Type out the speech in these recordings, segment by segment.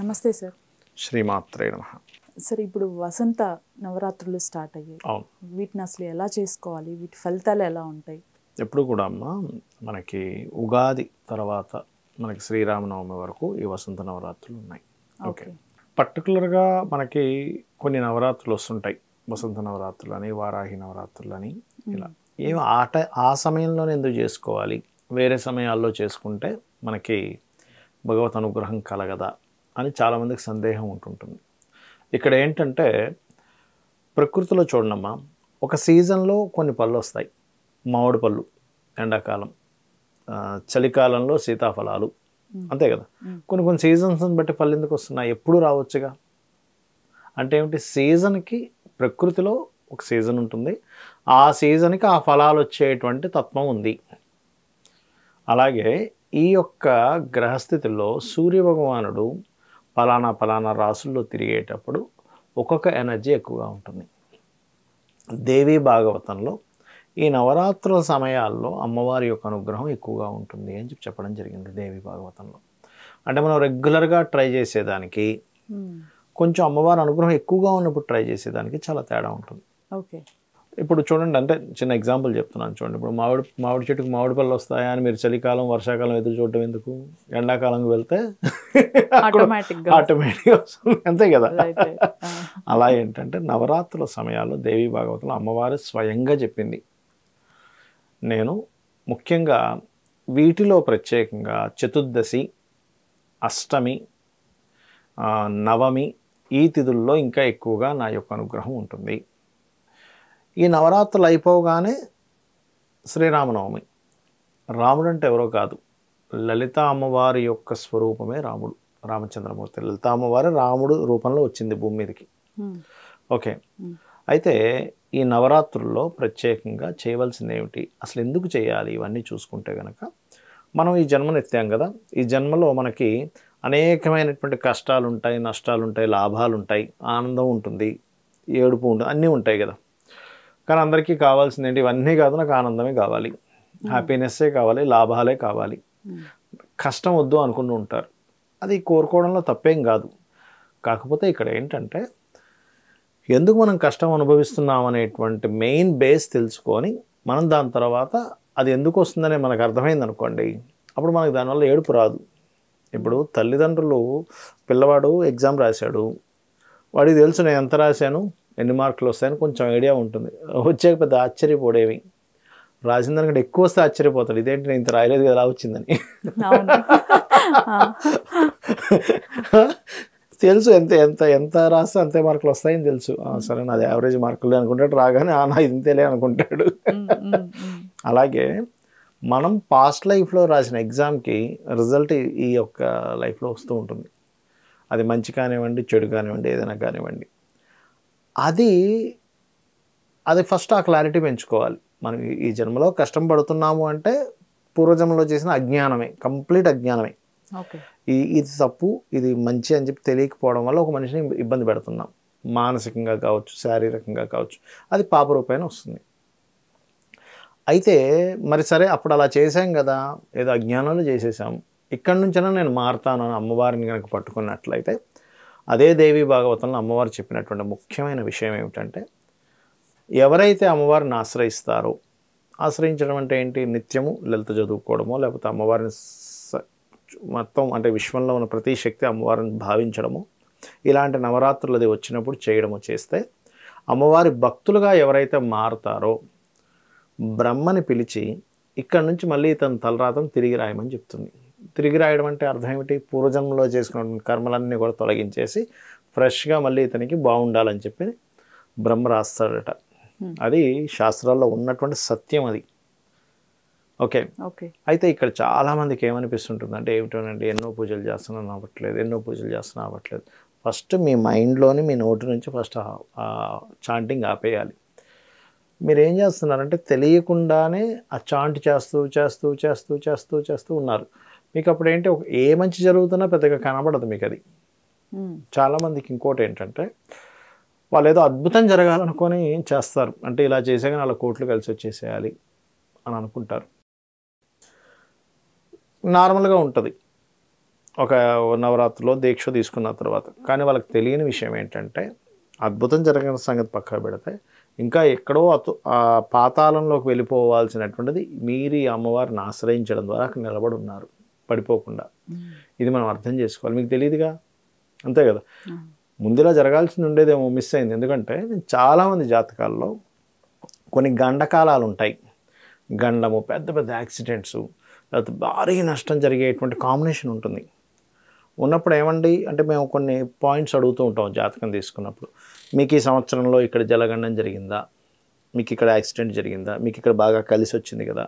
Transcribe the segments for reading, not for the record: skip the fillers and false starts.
నమస్తే సార్. శ్రీమాత్రే నమః. సార్, ఇప్పుడు వసంత నవరాత్రులు స్టార్ట్ అయ్యాయి. అవును. వీటిని అసలు ఎలా చేసుకోవాలి? వీటి ఫలితాలు ఎలా ఉంటాయి? ఎప్పుడు కూడా అమ్మ మనకి ఉగాది తర్వాత మనకి శ్రీరామనవమి వరకు ఈ వసంత నవరాత్రులు ఉన్నాయి. ఓకే. పర్టికులర్గా మనకి కొన్ని నవరాత్రులు వస్తుంటాయి. వసంత నవరాత్రులు అని, వారాహి నవరాత్రులు అని, ఇలా ఏమి ఆ సమయంలోనే ఎందుకు చేసుకోవాలి, వేరే సమయాల్లో చేసుకుంటే మనకి భగవత్ అనుగ్రహం కలగదా అని చాలామందికి సందేహం ఉంటుంటుంది. ఇక్కడ ఏంటంటే ప్రకృతిలో చూడనమ్మా, ఒక సీజన్లో కొన్ని పళ్ళు వస్తాయి. మామిడి పళ్ళు ఎండాకాలం, చలికాలంలో సీతాఫలాలు, అంతే కదా. కొన్ని కొన్ని సీజన్స్ని బట్టి పళ్ళు ఎందుకు వస్తున్నాయి? ఎప్పుడు రావచ్చుగా. అంటే ఏమిటి, సీజన్కి ప్రకృతిలో ఒక సీజన్ ఉంటుంది, ఆ సీజన్కి ఆ ఫలాలు వచ్చేటువంటి తత్వం ఉంది. అలాగే ఈ యొక్క గ్రహస్థితిలో సూర్యభగవానుడు ఫలానా ఫలానా రాసుల్లో తిరిగేటప్పుడు ఒక్కొక్క ఎనర్జీ ఎక్కువగా ఉంటుంది. దేవీ భాగవతంలో ఈ నవరాత్రుల సమయాల్లో అమ్మవారి యొక్క అనుగ్రహం ఎక్కువగా ఉంటుంది అని చెప్పడం జరిగింది దేవీ భాగవతంలో. అంటే మనం రెగ్యులర్గా ట్రై చేసేదానికి, కొంచెం అమ్మవారి అనుగ్రహం ఎక్కువగా ఉన్నప్పుడు ట్రై చేసేదానికి చాలా తేడా ఉంటుంది. ఓకే. ఇప్పుడు చూడండి, అంటే చిన్న ఎగ్జాంపుల్ చెప్తున్నాను చూడండి. ఇప్పుడు మామిడి చెట్టుకు మామిడి పళ్ళు వస్తాయా అని మీరు చలికాలం వర్షాకాలం ఎదురు చూడటం ఎందుకు? ఎండాకాలంకి వెళ్తే ఆటోమేటిక్గా వస్తుంది, అంతే కదా. అలా ఏంటంటే నవరాత్రుల సమయాల్లో దేవీ భాగవతంలో అమ్మవారు స్వయంగా చెప్పింది. నేను ముఖ్యంగా వీటిలో ప్రత్యేకంగా చతుర్దశి, అష్టమి, నవమి ఈ తిథుల్లో ఇంకా ఎక్కువగా నా యొక్క అనుగ్రహం ఉంటుంది. ఈ నవరాత్రులు అయిపోగానే శ్రీరామనవమి. రాముడు అంటే ఎవరో కాదు, లలిత అమ్మవారి యొక్క స్వరూపమే రాముడు, రామచంద్రమూర్తి. లలిత అమ్మవారి రాముడు రూపంలో వచ్చింది భూమి మీదకి. ఓకే. అయితే ఈ నవరాత్రుల్లో ప్రత్యేకంగా చేయవలసింది ఏమిటి, అసలు ఎందుకు చేయాలి, ఇవన్నీ చూసుకుంటే కనుక మనం ఈ జన్మను ఎత్తాం కదా. ఈ జన్మలో మనకి అనేకమైనటువంటి కష్టాలు ఉంటాయి, నష్టాలు ఉంటాయి, లాభాలు ఉంటాయి, ఆనందం ఉంటుంది, ఏడుపు ఉంటుంది, అన్నీ ఉంటాయి కదా. కానీ అందరికీ కావాల్సింది ఏంటి? ఇవన్నీ కాదు, నాకు ఆనందమే కావాలి, హ్యాపీనెస్సే కావాలి, లాభాలే కావాలి, కష్టం వద్దు అనుకుంటూ ఉంటారు. అది కోరుకోవడంలో తప్పేం కాదు. కాకపోతే ఇక్కడ ఏంటంటే ఎందుకు మనం కష్టం అనుభవిస్తున్నాం అనేటువంటి మెయిన్ బేస్ తెలుసుకొని మనం దాని తర్వాత అది ఎందుకు వస్తుందనే మనకు అర్థమైంది అనుకోండి, అప్పుడు మనకు దానివల్ల ఏడుపు రాదు. ఇప్పుడు తల్లిదండ్రులు, పిల్లవాడు ఎగ్జామ్ రాశాడు, వాడికి తెలుసు నేను ఎంత రాశాను, ఎన్ని మార్కులు వస్తాయని కొంచెం ఐడియా ఉంటుంది. వచ్చాక పెద్ద ఆశ్చర్యపోడేవి, రాసిన దానికంటే ఎక్కువ వస్తే ఆశ్చర్యపోతాడు, ఇదేంటి నేను ఇంత రాయలేదు కదా, వచ్చిందని. తెలుసు ఎంత ఎంత ఎంత రాస్తే అంతే మార్కులు వస్తాయని తెలుసు. సరే నాది యావరేజ్ మార్కులు అనుకుంటాడు, రాగానే నా ఇంతేలే అనుకుంటాడు. అలాగే మనం పాస్ట్ లైఫ్లో రాసిన ఎగ్జామ్కి రిజల్ట్ ఈ యొక్క లైఫ్లో వస్తూ ఉంటుంది. అది మంచి కానివ్వండి, చెడు కానివ్వండి, ఏదైనా కానివ్వండి. అది ఫస్ట్ ఆ క్లారిటీ పెంచుకోవాలి. మనం ఈ జన్మలో కష్టం పడుతున్నాము అంటే పూర్వజన్మలో చేసిన అజ్ఞానమే, కంప్లీట్ అజ్ఞానమే. ఇది తప్పు, ఇది మంచి అని చెప్పి తెలియకపోవడం వల్ల ఒక మనిషిని ఇబ్బంది పెడుతున్నాం, మానసికంగా కావచ్చు, శారీరకంగా కావచ్చు. అది పాపరూపేణ వస్తుంది. అయితే మరి సరే, అప్పుడు అలా చేసాం కదా, ఏదో అజ్ఞానంలో చేసేసాం, ఇక్కడి నుంచైనా నేను మారుతాను అని అమ్మవారిని కనుక పట్టుకున్నట్లయితే, అదే దేవీ భాగవతంలో అమ్మవారు చెప్పినటువంటి ముఖ్యమైన విషయం ఏమిటంటే, ఎవరైతే అమ్మవారిని ఆశ్రయిస్తారో, ఆశ్రయించడం అంటే ఏంటి, నిత్యము లలిత చదువుకోవడమో, లేకపోతే అమ్మవారిని మొత్తం అంటే విశ్వంలో ఉన్న ప్రతి శక్తి అమ్మవారిని భావించడము, ఇలాంటి నవరాత్రులు అది వచ్చినప్పుడు చేయడము చేస్తే, అమ్మవారి భక్తులుగా ఎవరైతే మారుతారో బ్రహ్మని పిలిచి ఇక్కడ నుంచి మళ్ళీ తన తలరాతను తిరిగి రాయమని చెప్తుంది. తిరిగి రాయడం అంటే అర్థం ఏమిటి, పూర్వజన్మలో చేసుకున్న కర్మలన్నీ కూడా తొలగించేసి ఫ్రెష్గా మళ్ళీ ఇతనికి బాగుండాలని చెప్పి బ్రహ్మ రాస్తాడట. అది శాస్త్రాల్లో ఉన్నటువంటి సత్యం అది. ఓకే. అయితే ఇక్కడ చాలామందికి ఏమనిపిస్తుంటుంది అంటే, ఏమిటోనండి ఎన్నో పూజలు చేస్తున్నాను అవ్వట్లేదు, ఎన్నో పూజలు చేస్తున్నా అవ్వట్లేదు. ఫస్ట్ మీ మైండ్లోని, మీ నోటి నుంచి ఫస్ట్ చాంటింగ్ ఆపేయాలి. మీరు ఏం చేస్తున్నారంటే తెలియకుండానే ఆ చాంట్ చేస్తూ చేస్తూ చేస్తూ చేస్తూ చేస్తూ ఉన్నారు. మీకు అప్పుడు ఏంటి, ఏ మంచి జరుగుతున్నా పెద్దగా కనబడదు మీకు అది. చాలామందికి ఇంకోటి ఏంటంటే, వాళ్ళు ఏదో అద్భుతం జరగాలనుకొని చేస్తారు. అంటే ఇలా చేసేగానే వాళ్ళ కోట్లు కలిసి వచ్చేసేయాలి అని అనుకుంటారు. నార్మల్గా ఉంటుంది. ఒక నవరాత్రిలో దీక్ష తీసుకున్న తర్వాత, కానీ వాళ్ళకి తెలియని విషయం ఏంటంటే అద్భుతం జరిగిన సంగతి పక్కన పెడితే ఇంకా ఎక్కడో ఆ పాతాళంలోకి వెళ్ళిపోవాల్సినటువంటిది మీరు ఈ అమ్మవారిని ఆశ్రయించడం ద్వారా అక్కడ నిలబడి ఉన్నారు పడిపోకుండా. ఇది మనం అర్థం చేసుకోవాలి. మీకు తెలియదుగా, అంతే కదా. ముందులా జరగాల్సింది ఉండేదేమో, మిస్ అయింది. ఎందుకంటే చాలామంది జాతకాల్లో కొన్ని గండకాలాలు ఉంటాయి. గండము, పెద్ద పెద్ద యాక్సిడెంట్స్, లేకపోతే భారీ నష్టం జరిగేటువంటి కాంబినేషన్ ఉంటుంది. ఉన్నప్పుడు ఏమండి అంటే మేము కొన్ని పాయింట్స్ అడుగుతూ ఉంటాం జాతకం తీసుకున్నప్పుడు. మీకు ఈ సంవత్సరంలో ఇక్కడ జలగండం జరిగిందా, మీకు ఇక్కడ యాక్సిడెంట్ జరిగిందా, మీకు ఇక్కడ బాగా కలిసి వచ్చింది కదా,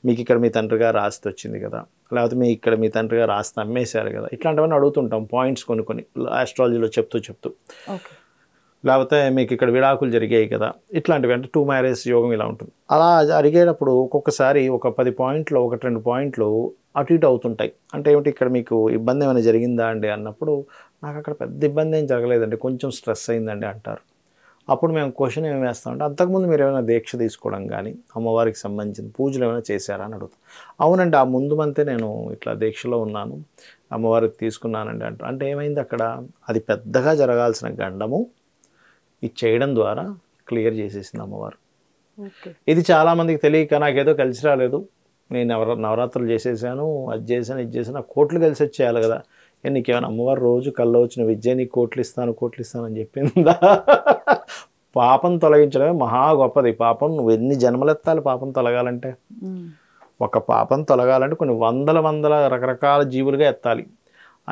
మీకు ఇక్కడ మీ తండ్రి గారు ఆస్తి వచ్చింది కదా, లేకపోతే మీ తండ్రి గారు ఆస్తి అమ్మేశారు కదా, ఇట్లాంటివన్నీ అడుగుతుంటాం పాయింట్స్ కొన్ని ఆస్ట్రాలజీలో చెప్తూ. లేకపోతే మీకు ఇక్కడ విడాకులు జరిగాయి కదా, ఇట్లాంటివి. అంటే 2 మ్యారేజ్ యోగం ఇలా ఉంటుంది. అలా అడిగేటప్పుడు ఒక్కొక్కసారి ఒక 10 పాయింట్లు 1-2 పాయింట్లు అటు ఇటు అవుతుంటాయి. అంటే ఏమిటి, ఇక్కడ మీకు ఇబ్బంది ఏమైనా జరిగిందా అండి అన్నప్పుడు, నాకు అక్కడ పెద్ద ఇబ్బంది ఏం జరగలేదండి, కొంచెం స్ట్రెస్ అయిందండి అంటారు. అప్పుడు మేము క్వశ్చన్ ఏమి వేస్తామంటే, అంతకుముందు మీరు ఏమైనా దీక్ష తీసుకోవడం కానీ అమ్మవారికి సంబంధించిన పూజలు ఏమైనా చేశారా అని అడుగుతాం. అవునండి, ఆ ముందు మంతే నేను ఇట్లా దీక్షలో ఉన్నాను, అమ్మవారికి తీసుకున్నానండి అంటారు. అంటే ఏమైంది అక్కడ, అది పెద్దగా జరగాల్సిన గండము ఇది చేయడం ద్వారా క్లియర్ చేసేసింది అమ్మవారు. ఇది చాలామందికి తెలియక నాకేదో కలిసి రాలేదు, నేను నవరాత్రులు చేసేసాను, అది చేశాను ఇది చేశాను, నాకు కోట్లు కలిసి వచ్చేయాలి కదా, నీకేమైనా అమ్మవారు రోజు కల్లో వచ్చిన విద్య నీకు కోట్లు ఇస్తాను అని చెప్పిందా? పాపం తొలగించడమే మహా గొప్పది. పాపం నువ్వు ఎన్ని జన్మలెత్తాలి పాపం తొలగాలంటే? ఒక పాపం తొలగాలంటే కొన్ని వందల రకరకాల జీవులుగా ఎత్తాలి.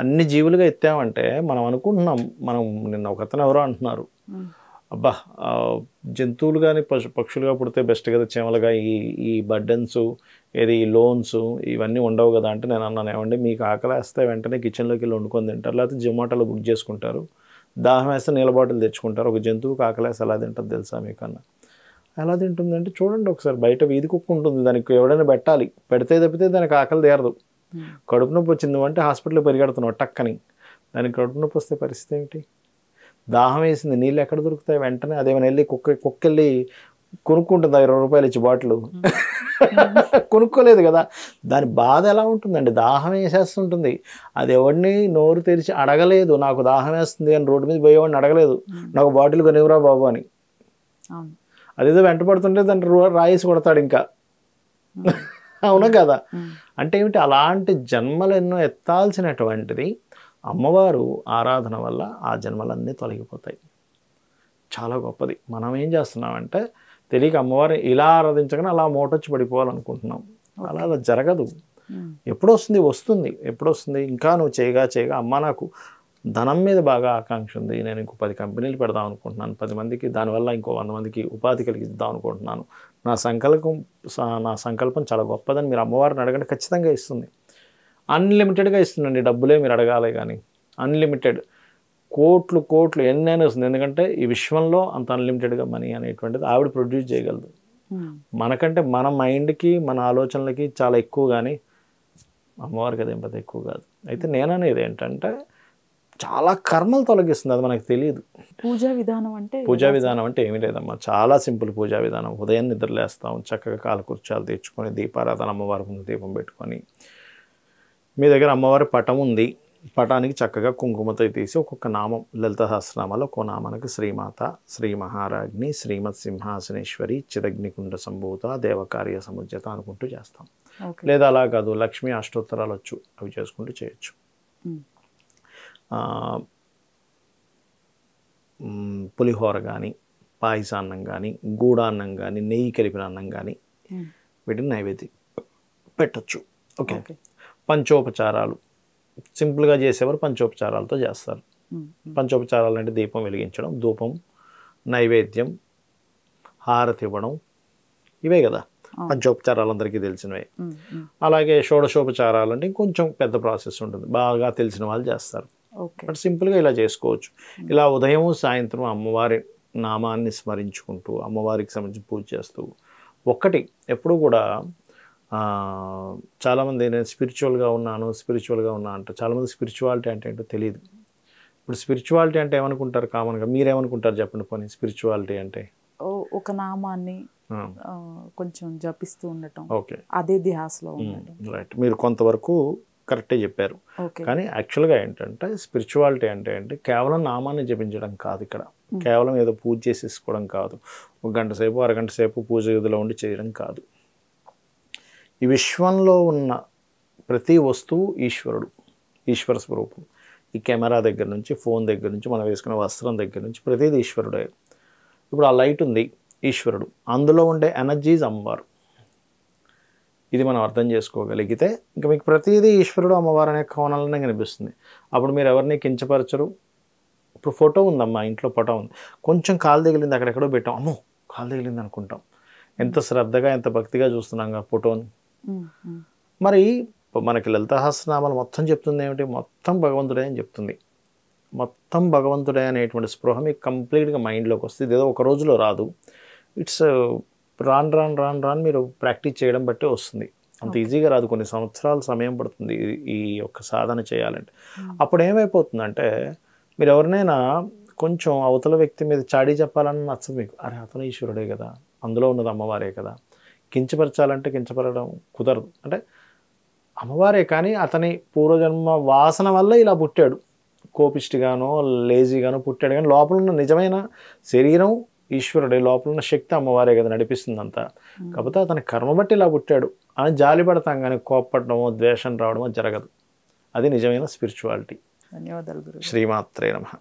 అన్ని జీవులుగా ఎత్తామంటే మనం అనుకుంటున్నాం, మనం నిన్న ఒకతను ఎవరో అంటున్నారు, అబ్బా జంతువులు కానీ పక్షులుగా పుడితే బెస్ట్ కదా, చేమలుగా ఈ బర్డెన్స్ ఏది ఈ లోన్స్ ఇవన్నీ ఉండవు కదా. అంటే నేను అన్నాను, ఏమండి మీకు ఆకలి వేస్తే వెంటనే కిచెన్లోకి వెళ్ళి వండుకొని తింటారు, లేకపోతే జొమాటోలో బుక్ చేసుకుంటారు, దాహం వేస్తే నీళ్ళ బాటిల్ తెచ్చుకుంటారు. ఒక జంతువుకి ఆకలి వేస్తే ఎలా తింటుంది తెలుసా మీకన్నా? ఎలా తింటుందంటే చూడండి ఒకసారి, బయట వీధి కుక్క ఉంటుంది, దానికి ఎవడైనా పెట్టాలి, పెడితే తప్పితే దానికి ఆకలి తీరదు. కడుపు నొప్పి వచ్చింది అంటే హాస్పిటల్లో పరిగెడుతున్నావు టక్కని, దానికి కడుపు నొప్పి వస్తే పరిస్థితి ఏమిటి? దాహం వేసింది, నీళ్ళు ఎక్కడ దొరుకుతాయి? వెంటనే అదేమైనా వెళ్ళి కుక్కెళ్ళి కొనుక్కుంటుంది 20 రూపాయలు ఇచ్చి బాటిల్, కొనుక్కోలేదు కదా. దాని బాధ ఎలా ఉంటుందండి? దాహం వేసేస్తుంటుంది, అది ఎవరిని నోరు తెరిచి అడగలేదు, నాకు దాహం వేస్తుంది అని రోడ్డు మీద పోయేవాడిని అడగలేదు, నాకు బాటిల్ కొనివ్వరా బాబు అని. అదేదో వెంట పడుతుంటే దాన్ని రాయేసి కొడతాడు ఇంకా, అవునా కదా. అంటే ఏమిటి, అలాంటి జన్మలు ఎన్నో ఎత్తాల్సినటువంటిది అమ్మవారు ఆరాధన వల్ల ఆ జన్మలన్నీ తొలగిపోతాయి. చాలా గొప్పది. మనం ఏం చేస్తున్నామంటే తెలియక అమ్మవారిని ఇలా ఆరాధించగానే అలా మోటొచ్చి పడిపోవాలనుకుంటున్నాం. అలా జరగదు. ఎప్పుడు వస్తుంది, ఇంకా నువ్వు చేయగా అమ్మ నాకు ధనం మీద బాగా ఆకాంక్ష ఉంది, నేను ఇంకో 10 కంపెనీలు పెడదాం అనుకుంటున్నాను, 10 మందికి దానివల్ల ఇంకో 100 మందికి ఉపాధి కలిగిద్దాం అనుకుంటున్నాను, నా సంకల్పం చాలా గొప్పదని మీరు అమ్మవారిని అడగండి, ఖచ్చితంగా ఇస్తుంది. అన్లిమిటెడ్గా ఇస్తుందండి, డబ్బులే మీరు అడగాలి కానీ, అన్లిమిటెడ్ కోట్లు ఎన్నైనా వస్తుంది. ఎందుకంటే ఈ విశ్వంలో అంత అన్లిమిటెడ్గా మనీ అనేటువంటిది ఆవిడ ప్రొడ్యూస్ చేయగలదు. మనకంటే మన మైండ్కి మన ఆలోచనలకి చాలా ఎక్కువ, కానీ అమ్మవారికి అదేం పెద్ద ఎక్కువ కాదు. అయితే నేననేది ఏంటంటే చాలా కర్మలు తొలగిస్తుంది, అది మనకు తెలియదు. పూజా విధానం అంటే ఏమీ లేదమ్మా, చాలా సింపుల్ పూజా విధానం. ఉదయం నిద్రలేస్తాం, చక్కగా కాలకృత్యాలు తెచ్చుకొని దీపారాధన, అమ్మవారి ముందు దీపం పెట్టుకొని, మీ దగ్గర అమ్మవారి పటం ఉంది, పటానికి చక్కగా కుంకుమతో తీసి ఒక్కొక్క నామం, లలిత సహస్రనామాలో ఒక్కో నామానికి శ్రీమాత, శ్రీ మహారాజ్ని, శ్రీమత్ సింహాసనేశ్వరి, చిదగ్నికుండ సంభూత, దేవకార్య సముజ్జత అనుకుంటూ చేస్తాం. లేదా అలా కాదు, లక్ష్మీ అష్టోత్తరాలు వచ్చు, అవి చేసుకుంటూ చేయొచ్చు. పులిహోర కానీ, పాయసాన్నం కానీ, గూడాన్నం కానీ, నెయ్యి కలిపిన అన్నం కానీ వీటిని నైవేద్యం పెట్టచ్చు. ఓకే. పంచోపచారాలు సింపుల్గా చేసేవారు పంచోపచారాలతో చేస్తారు. పంచోపచారాలు అంటే దీపం వెలిగించడం, ధూపం, నైవేద్యం, హారతి ఇవ్వడం, ఇవే కదా పంచోపచారాలు అందరికీ తెలిసినవే. అలాగే షోడశోపచారాలు అంటే ఇంకొంచెం పెద్ద ప్రాసెస్ ఉంటుంది, బాగా తెలిసిన వాళ్ళు చేస్తారు. బట్ సింపుల్గా ఇలా చేసుకోవచ్చు. ఇలా ఉదయం సాయంత్రం అమ్మవారి నామాన్ని స్మరించుకుంటూ అమ్మవారికి సంబంధించి పూజ చేస్తూ, ఒక్కటి ఎప్పుడు కూడా చాలామంది నేను స్పిరిచువల్గా ఉన్నాను అంటే, చాలామంది స్పిరిచువాలిటీ అంటే ఏంటో తెలియదు. ఇప్పుడు స్పిరిచువాలిటీ అంటే ఏమనుకుంటారు కామన్గా? మీరేమనుకుంటారు చెప్పండి పోనీ? స్పిరిచువాలిటీ అంటే ఒక నామాన్ని కొంచెం జపిస్తూ ఉండటం, ఓకే, అదే ధ్యాసలో ఉండటం. రైట్. మీరు కొంతవరకు కరెక్టే చెప్పారు. కానీ యాక్చువల్గా ఏంటంటే స్పిరిచువాలిటీ అంటే కేవలం నామాన్ని జపించడం కాదు. ఇక్కడ కేవలం ఏదో పూజ చేసేసుకోవడం కాదు, ఒక గంట సేపు అరగంట సేపు పూజ గదిలో ఉండి చేయడం కాదు. ఈ విశ్వంలో ఉన్న ప్రతి వస్తువు ఈశ్వరుడు, ఈశ్వర స్వరూపం. ఈ కెమెరా దగ్గర నుంచి, ఫోన్ దగ్గర నుంచి, మనం వేసుకునే వస్త్రం దగ్గర నుంచి ప్రతిదీ ఈశ్వరుడే. ఇప్పుడు ఆ లైట్ ఉంది, ఈశ్వరుడు. అందులో ఉండే ఎనర్జీస్ అమ్మవారు. ఇది మనం అర్థం చేసుకోగలిగితే ఇంకా మీకు ప్రతిదీ ఈశ్వరుడు అమ్మవారు అనే కోణాలనే కనిపిస్తుంది. అప్పుడు మీరు ఎవరిని కించపరచరు. ఇప్పుడు ఫోటో ఉందమ్మా, ఇంట్లో ఫోటో ఉంది, కొంచెం కాలు తగిలింది, అక్కడెక్కడో పెట్టాం, అమ్మో కాలు తగిలింది అనుకుంటాం. ఎంత శ్రద్ధగా ఎంత భక్తిగా చూస్తున్నాం ఆ ఫోటోని. మరి మనకి లలితాసహస్రనామాలు మొత్తం చెప్తుంది ఏమిటి? మొత్తం భగవంతుడే అని చెప్తుంది. మొత్తం భగవంతుడే అనేటువంటి స్పృహ మీకు కంప్లీట్గా మైండ్లోకి వస్తుంది. ఏదో ఒక రోజులో రాదు. ఇట్స్ రాను మీరు ప్రాక్టీస్ చేయడం బట్టి వస్తుంది. అంత ఈజీగా రాదు, కొన్ని సంవత్సరాల సమయం పడుతుంది ఈ యొక్క సాధన చేయాలంటే. అప్పుడు ఏమైపోతుందంటే మీరు ఎవరినైనా కొంచెం అవతల వ్యక్తి మీద చాడీ చెప్పాలని నచ్చదు మీకు. అరే అతను ఈశ్వరుడే కదా, అందులో ఉన్నది అమ్మవారే కదా. కించపరచాలంటే కించపరచడం కుదరదు. అంటే అమ్మవారే కానీ అతని పూర్వజన్మ వాసన వల్ల ఇలా పుట్టాడు, కోపిష్టిగానో లేజీగానో పుట్టాడు. కానీ లోపల ఉన్న నిజమైన శరీరం ఈశ్వరుడే, లోపల ఉన్న శక్తి అమ్మవారే కదా నడిపిస్తుంది అంతా. కాకపోతే అతని కర్మ బట్టి ఇలా పుట్టాడు అని జాలి పడతాం, కానీ కోప్పడమో ద్వేషం రావడమో జరగదు. అది నిజమైన స్పిరిచువాలిటీ. ధన్యవాదాలు గురువు. శ్రీమాత్రే నమః.